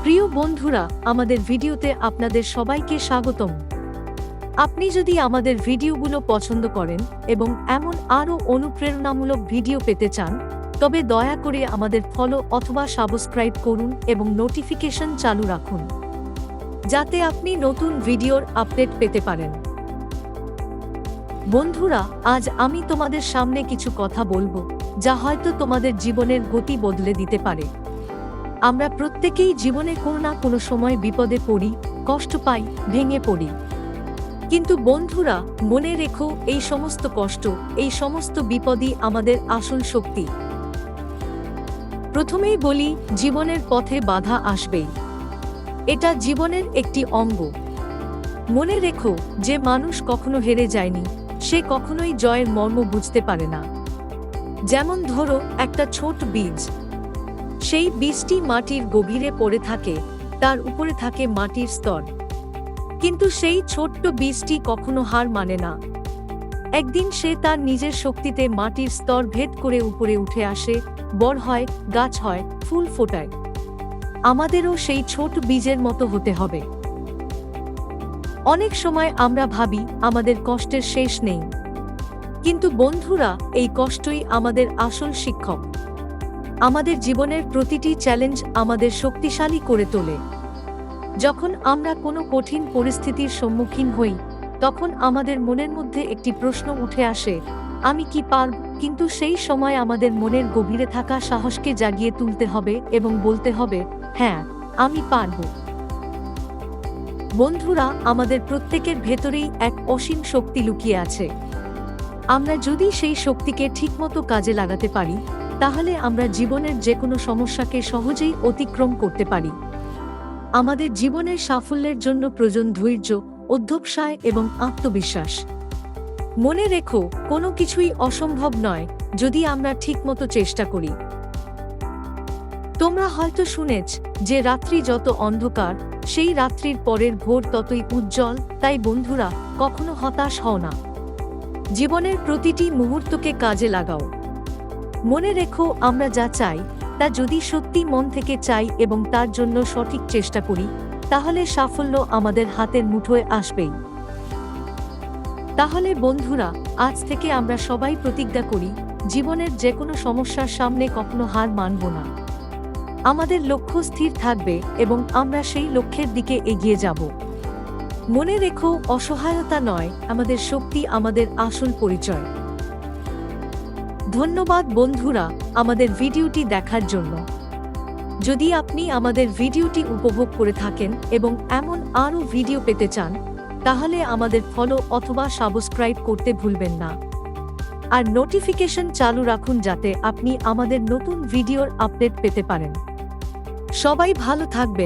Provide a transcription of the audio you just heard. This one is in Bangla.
প্রিয় বন্ধুরা, আমাদের ভিডিওতে আপনাদের সবাইকে স্বাগতম। আপনি যদি আমাদের ভিডিওগুলো পছন্দ করেন এবং এমন আরও অনুপ্রেরণামূলক ভিডিও পেতে চান, তবে দয়া করে আমাদের ফলো অথবা সাবস্ক্রাইব করুন এবং নোটিফিকেশন চালু রাখুন, যাতে আপনি নতুন ভিডিওর আপডেট পেতে পারেন। বন্ধুরা, আজ আমি তোমাদের সামনে কিছু কথা বলবো, যা হয়তো তোমাদের জীবনের গতি বদলে দিতে পারে। আমরা প্রত্যেকেই জীবনে কোনো না কোনো সময় বিপদে পড়ি, কষ্ট পাই, ভেঙে পড়ি। কিন্তু বন্ধুরা, মনে রেখো, এই সমস্ত কষ্ট, এই সমস্ত বিপদই আমাদের আসল শক্তি। প্রথমেই বলি, জীবনের পথে বাধা আসবেই। এটা জীবনের একটি অঙ্গ। মনে রেখো, যে মানুষ কখনো হেরে যায়নি, সে কখনোই জয়ের মর্ম বুঝতে পারে না। যেমন ধরো, একটা ছোট বীজ। সেই বীজটি মাটির গভীরে পড়ে থাকে, তার উপরে থাকে মাটির স্তর। কিন্তু সেই ছোট্ট বীজটি কখনো হার মানে না। একদিন সে তার নিজের শক্তিতে মাটির স্তর ভেদ করে উপরে উঠে আসে, বড় হয়, গাছ হয়, ফুল ফোটায়। আমাদেরও সেই ছোট বীজের মতো হতে হবে। অনেক সময় আমরা ভাবি আমাদের কষ্টের শেষ নেই, কিন্তু বন্ধুরা, এই কষ্টই আমাদের আসল শিক্ষক। আমাদের জীবনের প্রতিটি চ্যালেঞ্জ আমাদের শক্তিশালী করে তোলে। যখন আমরা কোনো কঠিন পরিস্থিতির সম্মুখীন হই, তখন আমাদের মনের মধ্যে একটি প্রশ্ন উঠে আসে, আমি কি পারব? কিন্তু সেই সময় আমাদের মনের গভীরে থাকা সাহসকে জাগিয়ে তুলতে হবে এবং বলতে হবে, হ্যাঁ, আমি পারব। বন্ধুরা, আমাদের প্রত্যেকের ভেতরেই এক অসীম শক্তি লুকিয়ে আছে। আমরা যদি সেই শক্তিকে ঠিকমতো কাজে লাগাতে পারি, তাহলে আমরা জীবনের যে কোনো সমস্যাকে সহজেই অতিক্রম করতে পারি। আমাদের জীবনের সাফল্যের জন্য প্রয়োজন ধৈর্য, অধ্যবসায় এবং আত্মবিশ্বাস। মনে রেখো, কোনো কিছুই অসম্ভব নয় যদি আমরা ঠিকমতো চেষ্টা করি। তোমরা হয়তো শুনেছ যে রাত্রি যত অন্ধকার, সেই রাত্রির পরের ভোর ততই উজ্জ্বল। তাই বন্ধুরা, কখনো হতাশ হও না। জীবনের প্রতিটি মুহূর্তকে কাজে লাগাও। মনে রেখো, আমরা যা চাই তা যদি সত্যি মন থেকে চাই এবং তার জন্য সঠিক চেষ্টা করি, তাহলে সাফল্য আমাদের হাতের মুঠোয় আসবেই। তাহলে বন্ধুরা, আজ থেকে আমরা সবাই প্রতিজ্ঞা করি, জীবনের যে কোনো সমস্যার সামনে কখনো হার মানব না। আমাদের লক্ষ্য স্থির থাকবে এবং আমরা সেই লক্ষ্যের দিকে এগিয়ে যাব। মনে রেখো, অসহায়তা নয়, আমাদের শক্তি আমাদের আসল পরিচয়। ধন্যবাদ বন্ধুরা, আমাদের ভিডিওটি দেখার জন্য। যদি আপনি আমাদের ভিডিওটি উপভোগ করে থাকেন এবং এমন আরও ভিডিও পেতে চান, তাহলে আমাদের ফলো অথবা সাবস্ক্রাইব করতে ভুলবেন না। আর নোটিফিকেশন চালু রাখুন, যাতে আপনি আমাদের নতুন ভিডিওর আপডেট পেতে পারেন। সবাই ভালো থাকবেন।